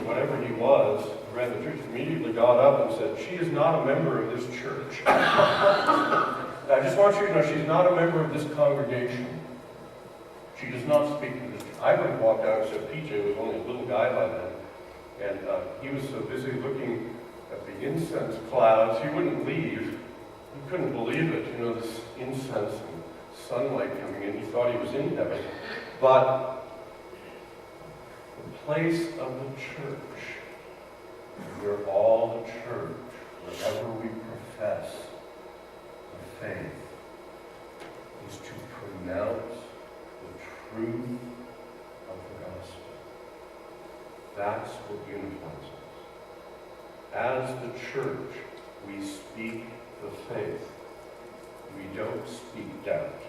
whatever he was, who ran the church, immediately got up and said, "She is not a member of this church." I just want you to know she's not a member of this congregation. She does not speak to this. I would have walked out and said, PJ was only a little guy by then, and he was so busy looking at the incense clouds, he wouldn't leave. He couldn't believe it, this incense and sunlight coming in. He thought he was in heaven. But the place of the church, we're all a church, wherever we profess the faith, is to pronounce the truth of the gospel. That's what unifies us. As the church, we speak the faith. We don't speak doubt.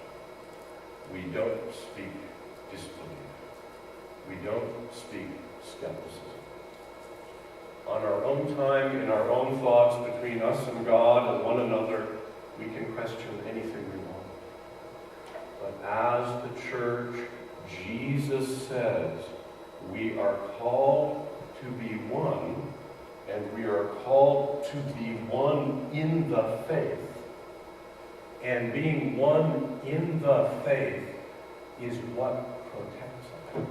We don't speak disbelief. We don't speak skepticism. On our own time, in our own thoughts, between us and God and one another, we can question anything we want. But as the church, Jesus says, we are called to be one, and we are called to be one in the faith. And being one in the faith is what protects us.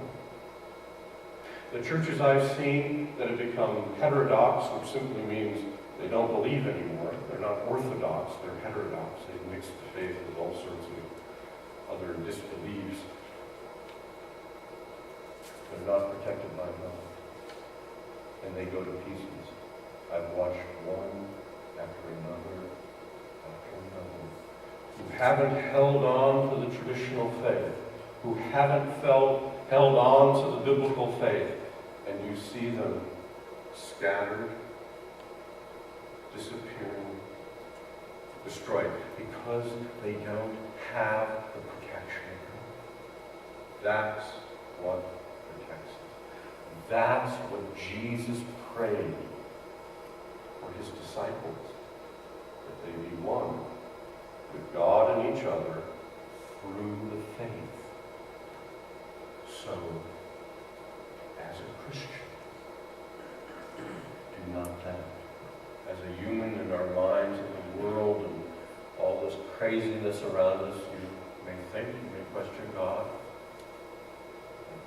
The churches I've seen that have become heterodox, which simply means they don't believe anymore. They're not orthodox, they're heterodox. They've mixed the faith with all sorts of other disbeliefs. They're not protected by God. And they go to pieces. I've watched one after another, who haven't held on to the traditional faith, who haven't held on to the biblical faith, and you see them scattered, disappearing, destroyed, because they don't have the protection of God. That's what protects us. That's what Jesus prayed for his disciples, that they be one with God and each other through the faith. So, as a Christian, do not doubt. As a human in our minds, in the world, and all this craziness around us, you may think, you may question God.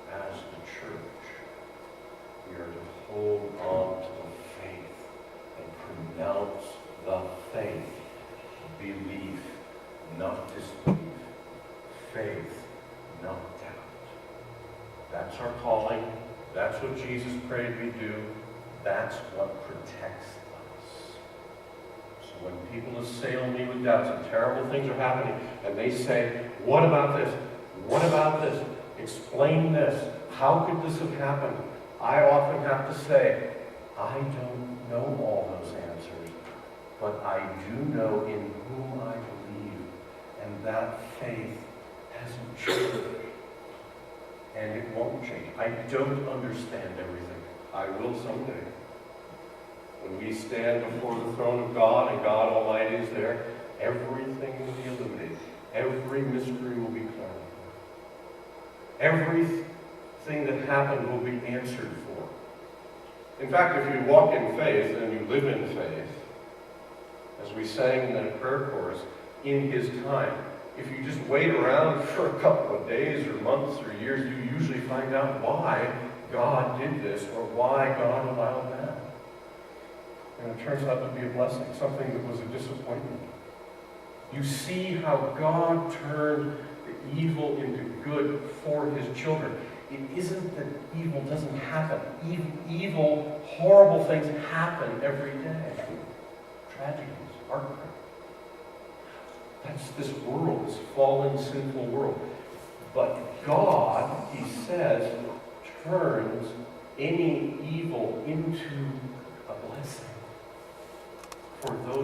But as the church, we are to hold on to the faith and pronounce the faith. Belief, not disbelief. Faith, not doubt. That's our calling. That's what Jesus prayed we do. That's what protects us. So when people assail me with doubts and terrible things are happening, and they say, what about this? What about this? Explain this. How could this have happened? I often have to say, I don't know all those answers, but I do know in whom I believe, and that faith hasn't changed. And it won't change. I don't understand everything. I will someday. When we stand before the throne of God and God Almighty is there, everything will be illuminated. Every mystery will be clarified. Everything that happened will be answered for. In fact, if you walk in faith and you live in faith, as we sang in that prayer chorus, in his time, if you just wait around for a couple of days or months or years, you usually find out why God did this or why God allowed that. And it turns out to be a blessing, something that was a disappointment. You see how God turned the evil into good for his children. It isn't that evil doesn't happen. Evil, horrible things happen every day. Tragedies, heartbreak. That's this world, this fallen, sinful world. But God, he says, turns any evil into a blessing for those